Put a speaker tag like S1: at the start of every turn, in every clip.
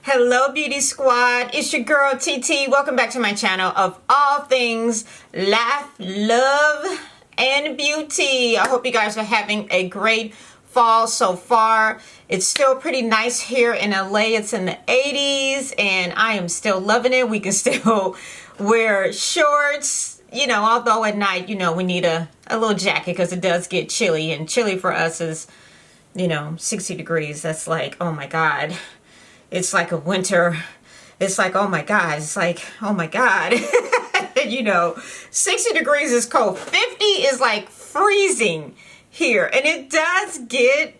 S1: Hello beauty squad, it's your girl TeeTee. Welcome back to my channel of all things life, love, and beauty. I hope you guys are having a great fall so far. It's still pretty nice here in LA. It's in the 80s and I am still loving it. We can still wear shorts, you know, although at night, you know, we need a little jacket because it does get chilly, and chilly for us is, you know, 60 degrees. That's like, oh my God. It's like a winter. It's like, oh my God. It's like, oh my God. You know, 60 degrees is cold. 50 is like freezing here. And it does get,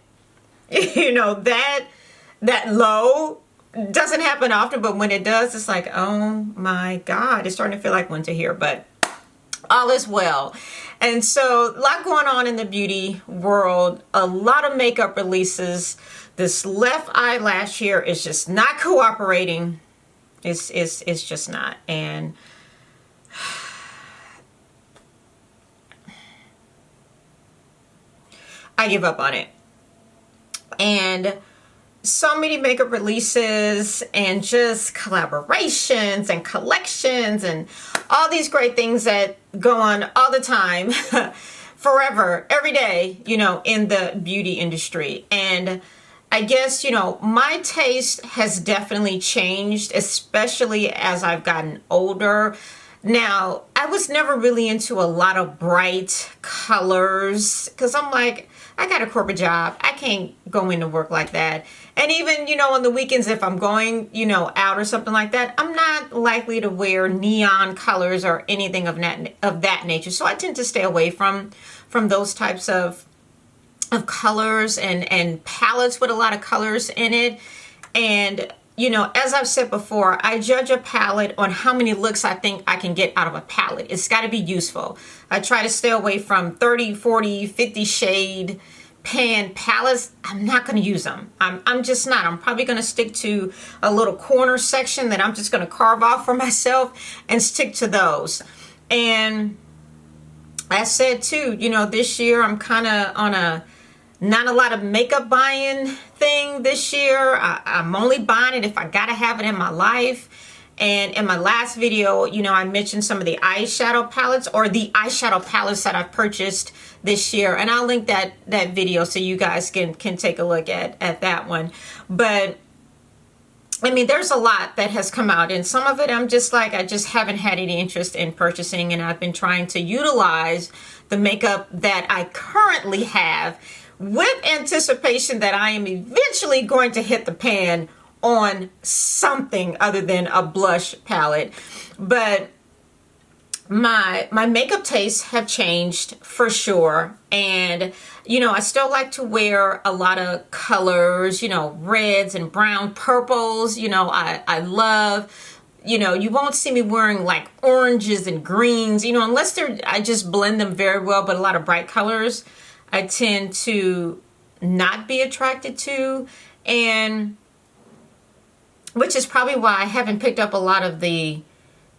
S1: you know, that low. Doesn't happen often, but when it does, it's like, oh my God. It's starting to feel like winter here, but all is well. And so a lot going on in the beauty world. A lot of makeup releases. This left eyelash here is just not cooperating. It's just not. And I give up on it. And so many makeup releases and just collaborations and collections and all these great things that go on all the time, forever, every day, you know, in the beauty industry. And I guess, you know, my taste has definitely changed, especially as I've gotten older. Now, I was never really into a lot of bright colors because I'm like, I got a corporate job. I can't go into work like that. And even, you know, on the weekends, if I'm going, you know, out or something like that, I'm not likely to wear neon colors or anything of that nature. So I tend to stay away from those types of colors and palettes with a lot of colors in it. And, you know, as I've said before, I judge a palette on how many looks I think I can get out of a palette. It's got to be useful. I try to stay away from 30, 40, 50 shade pan palettes. I'm not going to use them. I'm just not. I'm probably going to stick to a little corner section that I'm just going to carve off for myself and stick to those. And I said too, you know, this year I'm kind of on not a lot of makeup buying thing this year. I'm only buying it if I gotta have it in my life. And in my last video, you know, I mentioned some of the eyeshadow palettes or the eyeshadow palettes that I've purchased this year. And I'll link that video so you guys can take a look at that one. But I mean, there's a lot that has come out, and some of it I'm just like, I just haven't had any interest in purchasing, and I've been trying to utilize the makeup that I currently have with anticipation that I am eventually going to hit the pan on something other than a blush palette. But my makeup tastes have changed for sure. And, you know, I still like to wear a lot of colors, you know, reds and brown, purples. You know, I love, you know, you won't see me wearing like oranges and greens, you know, unless I just blend them very well. But a lot of bright colors I tend to not be attracted to, and which is probably why I haven't picked up a lot of the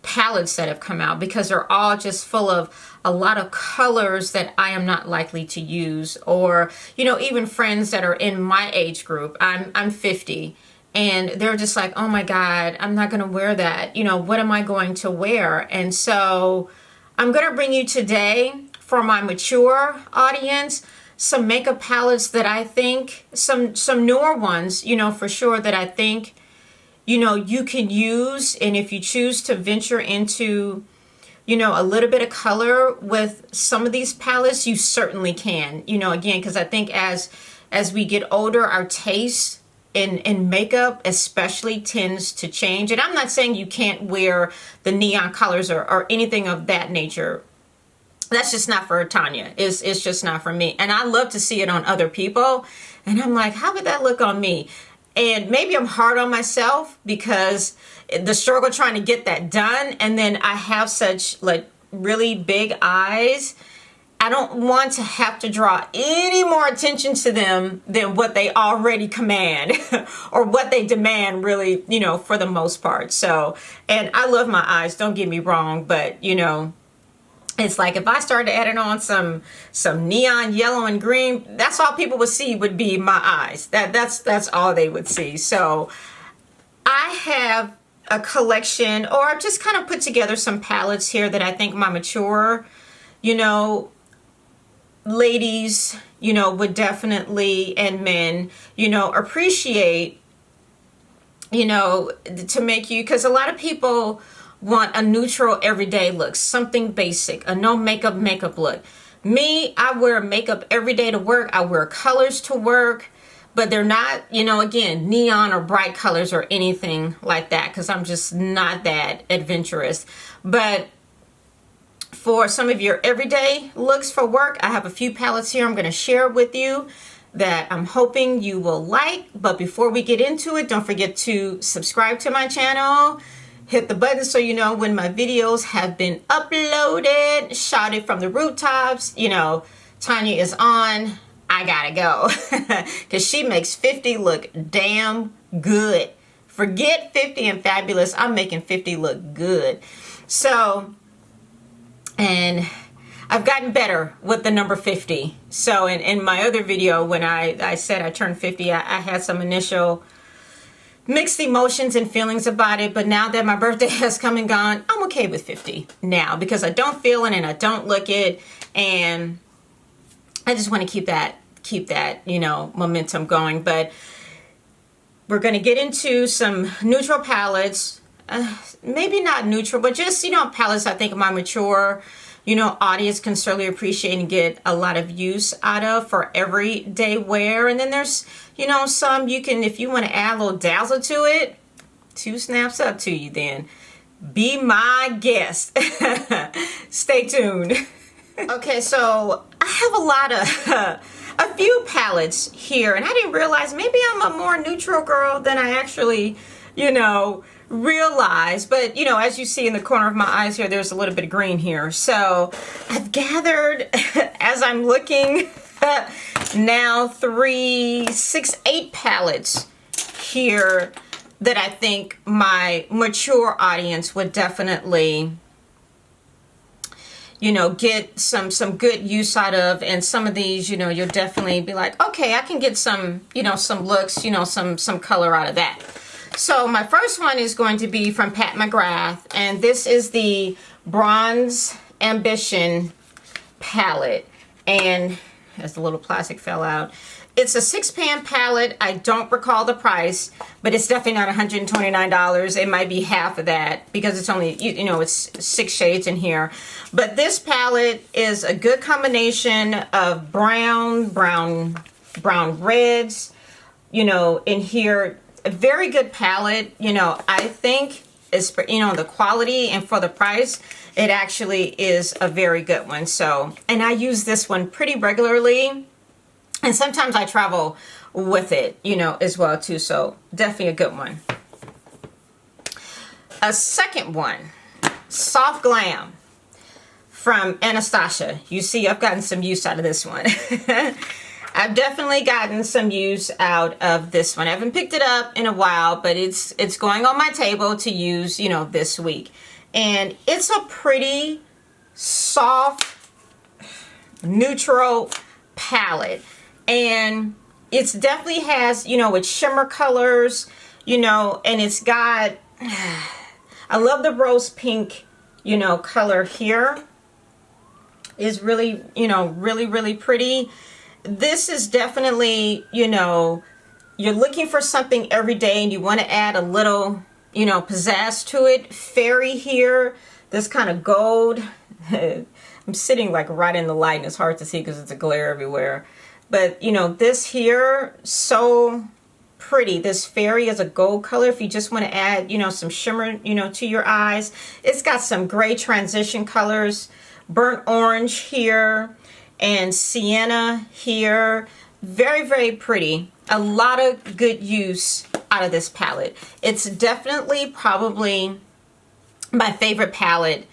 S1: palettes that have come out, because they're all just full of a lot of colors that I am not likely to use. Or, you know, even friends that are in my age group, I'm 50, and they're just like, oh my God, I'm not going to wear that. You know, what am I going to wear? And so I'm going to bring you today, for my mature audience, some makeup palettes that I think, some newer ones, you know, for sure, that I think, you know, you can use. And if you choose to venture into, you know, a little bit of color with some of these palettes, you certainly can, you know, again, because I think as we get older, our taste in makeup especially tends to change. And I'm not saying you can't wear the neon colors or anything of that nature. That's just not for LaTanya. It's just not for me. And I love to see it on other people. And I'm like, how would that look on me? And maybe I'm hard on myself because the struggle trying to get that done. And then I have such like really big eyes. I don't want to have to draw any more attention to them than what they already command or what they demand, really, you know, for the most part. So, and I love my eyes, don't get me wrong, but you know, it's like if I started adding on some neon yellow and green, that's all people would see would be my eyes. That's all they would see. So I I have a collection, or I've just kind of put together some palettes here that I think my mature, you know, ladies, you know, would definitely, and men, you know, appreciate, you know, to make you, because a lot of people want a neutral everyday look, something basic, a no makeup look. Me, I wear makeup every day to work. I wear colors to work, but they're not, you know, again, neon or bright colors or anything like that, because I'm just not that adventurous. But for some of your everyday looks for work, I have a few palettes here I'm going to share with you that I'm hoping you will like. But before we get into it, don't forget to subscribe to my channel. Hit the button so you know when my videos have been uploaded. Shouted from the rooftops. You know, Tanya is on. I gotta go. Because she makes 50 look damn good. Forget 50 and fabulous. I'm making 50 look good. So, and I've gotten better with the number 50. So in my other video, when I said I turned 50, I had some initial mixed emotions and feelings about it. But now that my birthday has come and gone, I'm okay with 50 now, because I don't feel it and I don't look it. And I just want to keep that, you know, momentum going. But we're going to get into some neutral palettes. Maybe not neutral, but just, you know, palettes I think my mature, you know, audience can certainly appreciate and get a lot of use out of for everyday wear. And then there's, you know, some you can, if you want to add a little dazzle to it, 2 snaps up to you then. Be my guest. Stay tuned. Okay, so I have a lot of, a few palettes here, and I didn't realize maybe I'm a more neutral girl than I actually, you know, realize. But, you know, as you see in the corner of my eyes here, there's a little bit of green here. So I've gathered, as I'm looking, now 3, 6, 8 palettes here that I think my mature audience would definitely, you know, get some good use out of. And some of these, you know, you'll definitely be like, okay, I can get some, you know, some looks, you know, some color out of that. So my first one is going to be from Pat McGrath, and this is the Bronze Ambition palette. And as the little plastic fell out, it's a 6-pan palette. I don't recall the price, but it's definitely not $129. It might be half of that, because it's only, you know, it's 6 shades in here. But this palette is a good combination of brown reds, you know, in here. A very good palette, you know. I think is, you know, the quality and for the price, it actually is a very good one. So, and I use this one pretty regularly, and sometimes I travel with it, you know, as well too. So definitely a good one. A second one, Soft Glam from Anastasia. You see, I've gotten some use out of this one. I've definitely gotten some use out of this one. I haven't picked it up in a while, but it's going on my table to use, you know, this week. And it's a pretty soft, neutral palette. And it's definitely has, you know, it's shimmer colors, you know, and it's got, I love the rose pink, you know, color here. Is really, you know, really pretty. This is definitely, you know, you're looking for something every day and you want to add a little, you know, pizzazz to it. Fairy here, this kind of gold. I'm sitting like right in the light and it's hard to see because it's a glare everywhere. But, you know, this here, so pretty. This fairy is a gold color. If you just want to add, you know, some shimmer, you know, to your eyes. It's got some gray transition colors. Burnt orange here. And sienna here. Very pretty. A lot of good use out of this palette. It's definitely probably my favorite palette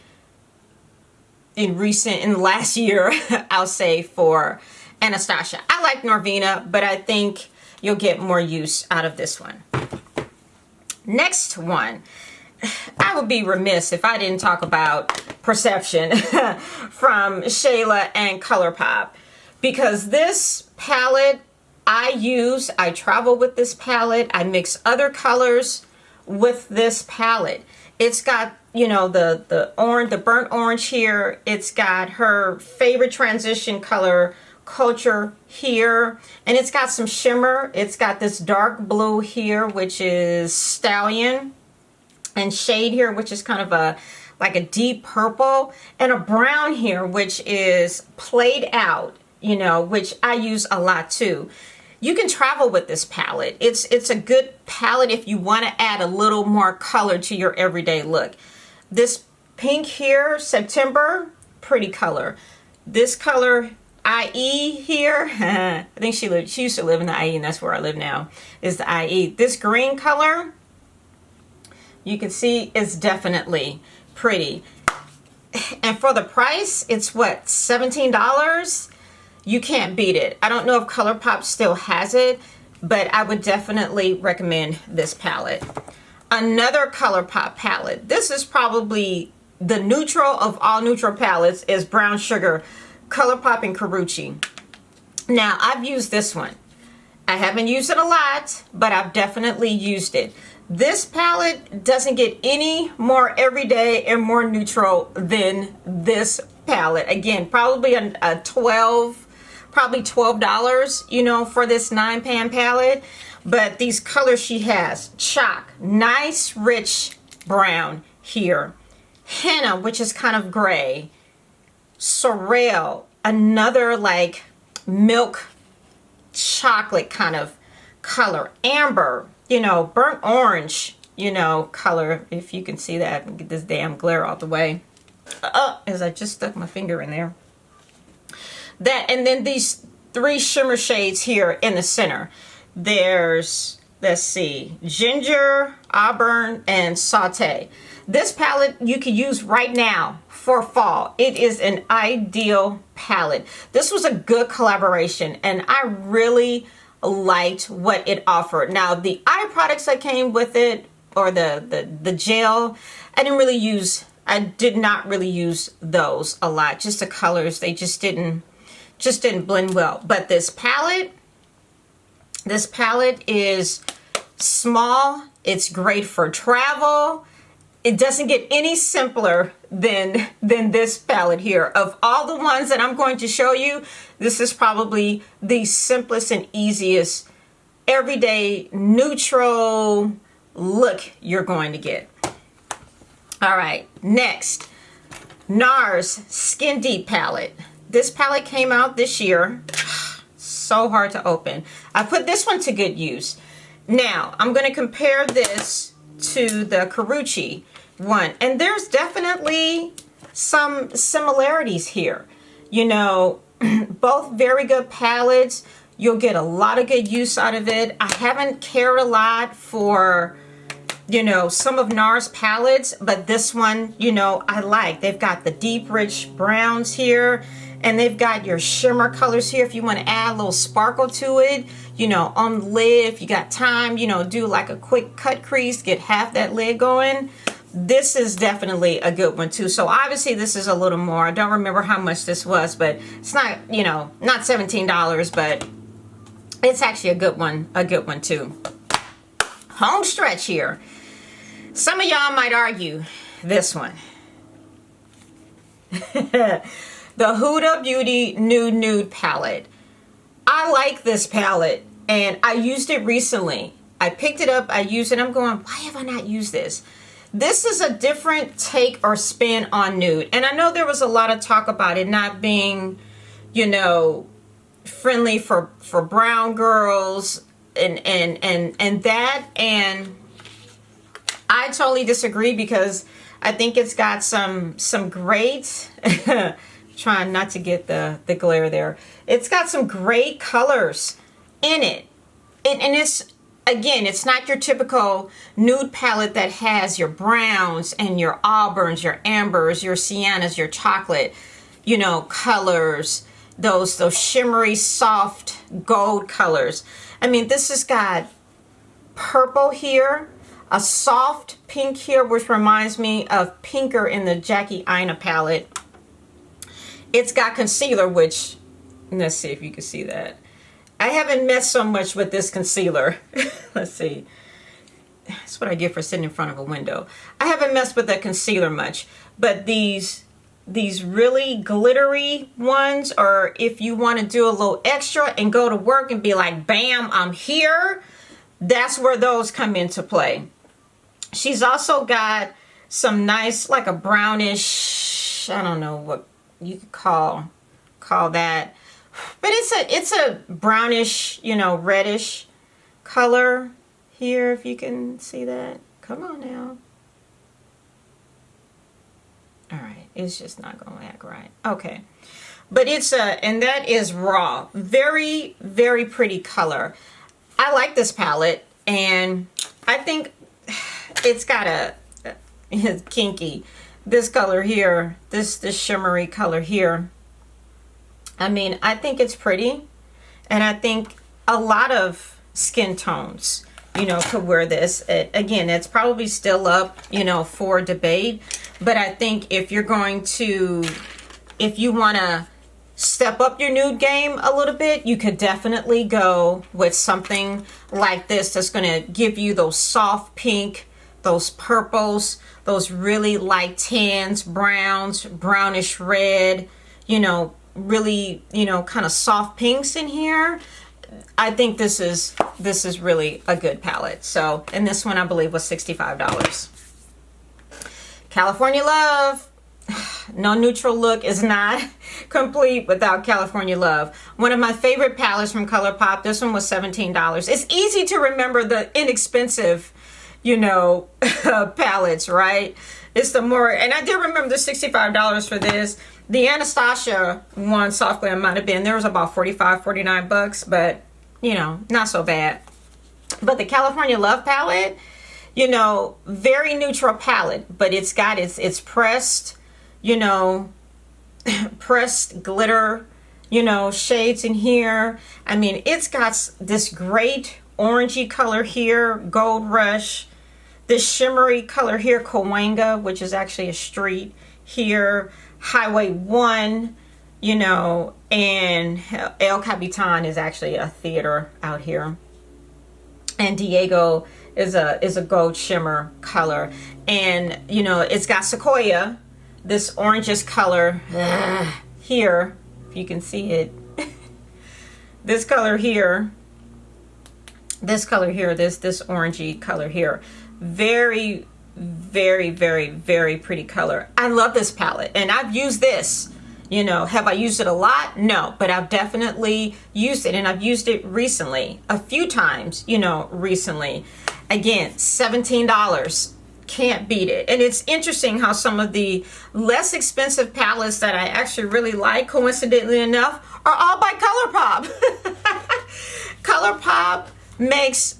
S1: in the last year, I'll say, for Anastasia. I like Norvina, but I think you'll get more use out of this one. Next one. I would be remiss if I didn't talk about Perception from Shayla and ColourPop, because this palette I travel with this palette. I mix other colors with this palette. It's got, you know, the orange, the burnt orange here. It's got her favorite transition color, Culture, here, and it's got some shimmer. It's got this dark blue here, which is Stallion, and shade here, which is kind of a like a deep purple, and a brown here, which is played out, you know, which I use a lot too. You can travel with this palette. It's a good palette if you want to add a little more color to your everyday look. This pink here, September, pretty color. This color, IE here, I think she used to live in the IE, and that's where I live now, is the IE. This green color, you can see, is definitely pretty. And for the price, it's what, $17? You can't beat it. I don't know if ColourPop still has it, but I would definitely recommend this palette. Another ColourPop palette. This is probably the neutral of all neutral palettes, is Brown Sugar, ColourPop and Karuchi. Now, I've used this one. I haven't used it a lot, but I've definitely used it. This palette doesn't get any more everyday and more neutral than this palette. Again, probably a $12, you know, for this 9-pan palette. But these colors she has, Chalk, nice rich brown here. Henna, which is kind of gray. Sorrel, another like milk chocolate kind of color. Amber, you know, burnt orange, you know, color. If you can see that, get this damn glare out the way. As I just stuck my finger in there. That, and then these 3 shimmer shades here in the center. There's, let's see, Ginger, Auburn, and Saute. This palette you can use right now for fall. It is an ideal palette. This was a good collaboration, and I really liked what it offered. Now, the eye products that came with it, or the gel, I did not really use those a lot. Just the colors, they just didn't blend well. But this palette is small. It's great for travel. It doesn't get any simpler than this palette here. Of all the ones that I'm going to show you, this is probably the simplest and easiest everyday neutral look you're going to get. All right, next, NARS Skin Deep palette. This palette came out this year. So hard to open. I put this one to good use. Now, I'm going to compare this to the Karuchi one, and there's definitely some similarities here. You know, both very good palettes. You'll get a lot of good use out of it. I haven't cared a lot for, you know, some of NARS palettes, but this one, you know, I like. They've got the deep rich browns here, and they've got your shimmer colors here if you want to add a little sparkle to it. You know, on the lid, if you got time, you know, do like a quick cut crease, get half that lid going. This is definitely a good one too. So obviously this is a little more. I don't remember how much this was, but it's not, you know, not $17, but it's actually a good one too. Home stretch here. Some of y'all might argue this one. The Huda Beauty Nude palette. I like this palette, and I used it recently. I picked it up, I used it, I'm going, why have I not used this? This is a different take or spin on nude. And I know there was a lot of talk about it not being, you know, friendly for brown girls and that. And I totally disagree, because I think it's got some great, trying not to get the glare there. It's got some great colors in it. And it's, again, it's not your typical nude palette that has your browns and your auburns, your ambers, your siennas, your chocolate, you know, colors, those shimmery, soft gold colors. I mean, this has got purple here, a soft pink here, which reminds me of Pinker in the Jackie Aina palette. It's got concealer, which, let's see if you can see that. I haven't messed so much with this concealer. Let's see. that's what I get for sitting in front of a window. I haven't messed with the concealer much, but these really glittery ones, or if you want to do a little extra and go to work and be like, bam, I'm here, that's where those come into play. She's also got some nice, like a brownish, I don't know what you could call that, but it's a brownish, you know, reddish color here, if you can see that. Come on now. All right, it's just not gonna act right. Okay, but it's and that is Raw. Very, very pretty color. I like this palette, and I think it's got it's kinky. This color here, this shimmery color here. I mean, I think it's pretty, and I think a lot of skin tones, you know, could wear this. Again, it's probably still up, you know, for debate, but I think if you want to step up your nude game a little bit, you could definitely go with something like this that's going to give you those soft pink, those purples, those really light tans, browns, brownish red, you know, really, you know, kind of soft pinks in here. I think this is really a good palette. So, and this one I believe was $65. California Love. No neutral look is not complete without California Love. One of my favorite palettes from ColourPop. This one was $17. It's easy to remember the inexpensive, you know, palettes, right? It's the more, and I did remember the $65 for this. The Anastasia one, Soft Glam, might have been, there was about 45, 49 bucks, but, you know, not so bad. But the California Love palette, you know, very neutral palette, but it's got its pressed, you know, pressed glitter, you know, shades in here. I mean, it's got this great orangey color here, Gold Rush, this shimmery color here, Cahuenga, which is actually a street here, Highway 1, you know, and El Capitan is actually a theater out here. And Diego is a gold shimmer color. And, you know, it's got Sequoia, this orangish color here, if you can see it. This color here, this orangey color here. Very, very, very, very pretty color. I love this palette, and I've used this. You know, have I used it a lot? No, but I've definitely used it, and I've used it recently, a few times, you know, recently. Again, $17. Can't beat it. And it's interesting how some of the less expensive palettes that I actually really like, coincidentally enough, are all by ColourPop. ColourPop makes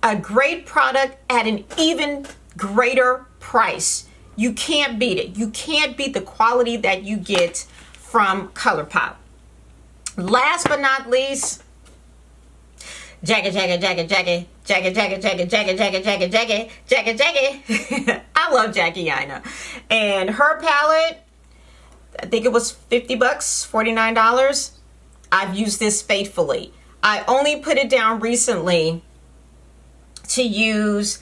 S1: a great product at an even greater price. You can't beat it. You can't beat the quality that you get from ColourPop. Last but not least, Jackie. I love Jackie Aina. And her palette, I think it was 50 bucks, $49. I've used this faithfully. I only put it down recently to use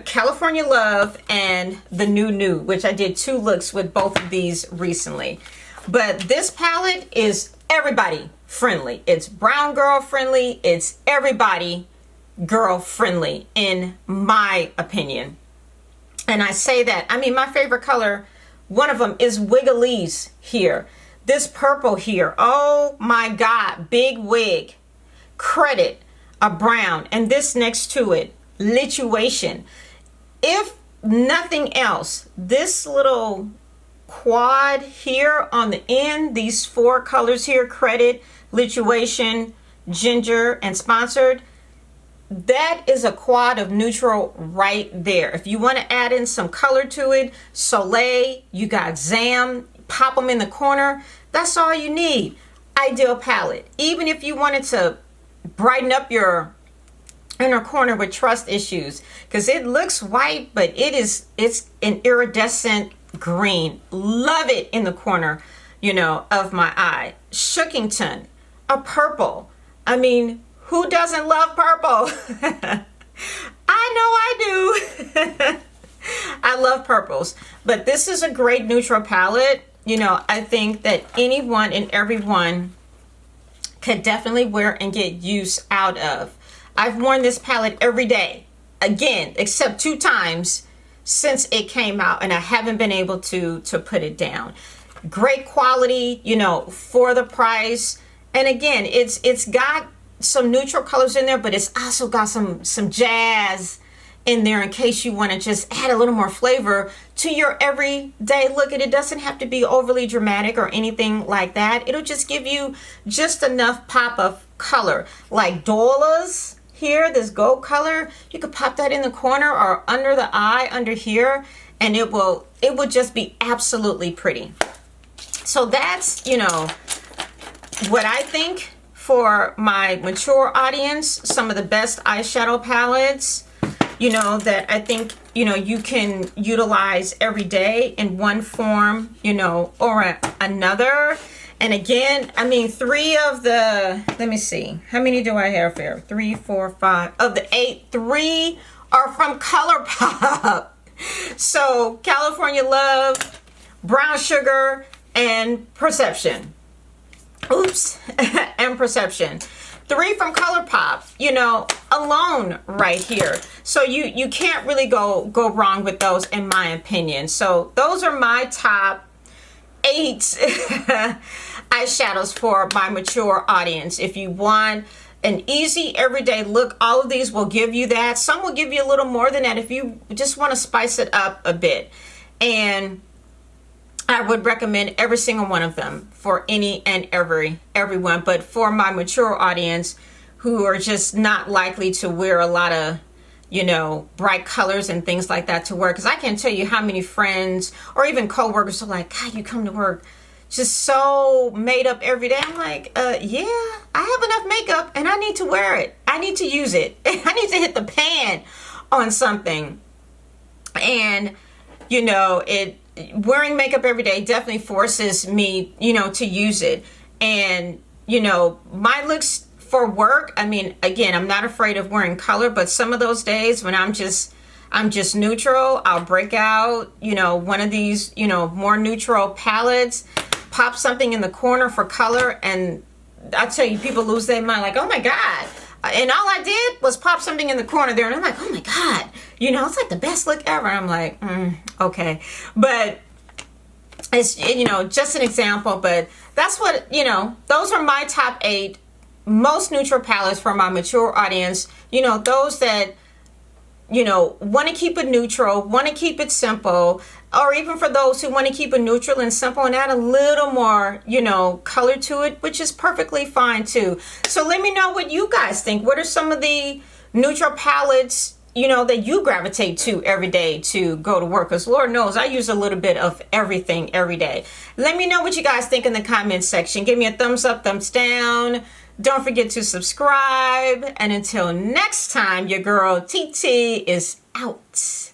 S1: California Love and the New, which I did 2 looks with both of these recently. But this palette is everybody friendly. It's brown girl friendly. It's everybody girl friendly, in my opinion. And I say that, I mean, my favorite color, one of them is Wiggly's here. This purple here, oh my God, big wig. Credit, a brown, and this next to it, Lituation. If nothing else, this little quad here on the end, these 4 colors here, Credit, Lituation, Ginger, and Sponsored, that is a quad of neutral right there. If you want to add in some color to it, Soleil, you got Zam, pop them in the corner, that's all you need. Ideal palette. Even if you wanted to brighten up your inner corner with trust issues, because it looks white, but it's an iridescent green. Love it in the corner, you know, of my eye. Shookington, a purple. I mean, who doesn't love purple? I know I do. I love purples, but this is a great neutral palette. You know, I think that anyone and everyone could definitely wear and get use out of. I've worn this palette every day, again, except 2 times since it came out, and I haven't been able to put it down. Great quality, you know, for the price. And again, it's got some neutral colors in there, but it's also got some jazz in there in case you want to just add a little more flavor to your everyday look. And it doesn't have to be overly dramatic or anything like that. It'll just give you just enough pop of color. Like Dola's here, this gold color, you could pop that in the corner or under the eye under here, and it will just be absolutely pretty. So that's, you know, what I think for my mature audience, some of the best eyeshadow palettes, you know, that I think, you know, you can utilize every day in one form, you know, or another. And again, I mean, 3 of the, let me see, how many do I have here? 3, 4, 5 of the 8, 3 are from ColourPop. So California Love, Brown Sugar, and Perception. Oops, and Perception. 3 from ColourPop, you know, alone right here. So you can't really go wrong with those, in my opinion. So those are my top 8 eyeshadows for my mature audience. If you want an easy everyday look, all of these will give you that. Some will give you a little more than that if you just want to spice it up a bit. And I would recommend every single one of them for any and everyone. But for my mature audience who are just not likely to wear a lot of, you know, bright colors and things like that to work. Because I can't tell you how many friends or even co-workers are like, God, you come to work just so made up every day. I'm like, yeah, I have enough makeup and I need to wear it. I need to use it. I need to hit the pan on something. And, you know, wearing makeup every day definitely forces me, you know, to use it. And, you know, my looks for work, I mean, again, I'm not afraid of wearing color, but some of those days when I'm just neutral, I'll break out, you know, one of these, you know, more neutral palettes, pop something in the corner for color, and I tell you, people lose their mind like, oh my God. And all I did was pop something in the corner there, and I'm like, oh my God, you know, it's like the best look ever. I'm like, okay. But it's, you know, just an example, but that's what, you know, those are my top 8 most neutral palettes for my mature audience. You know, those that, you know, want to keep it neutral, want to keep it simple, or even for those who want to keep it neutral and simple and add a little more, you know, color to it, which is perfectly fine too. So let me know what you guys think. What are some of the neutral palettes, you know, that you gravitate to every day to go to work? Because Lord knows I use a little bit of everything every day. Let me know what you guys think in the comment section. Give me a thumbs up, thumbs down. Don't forget to subscribe. And until next time, your girl TeeTee is out.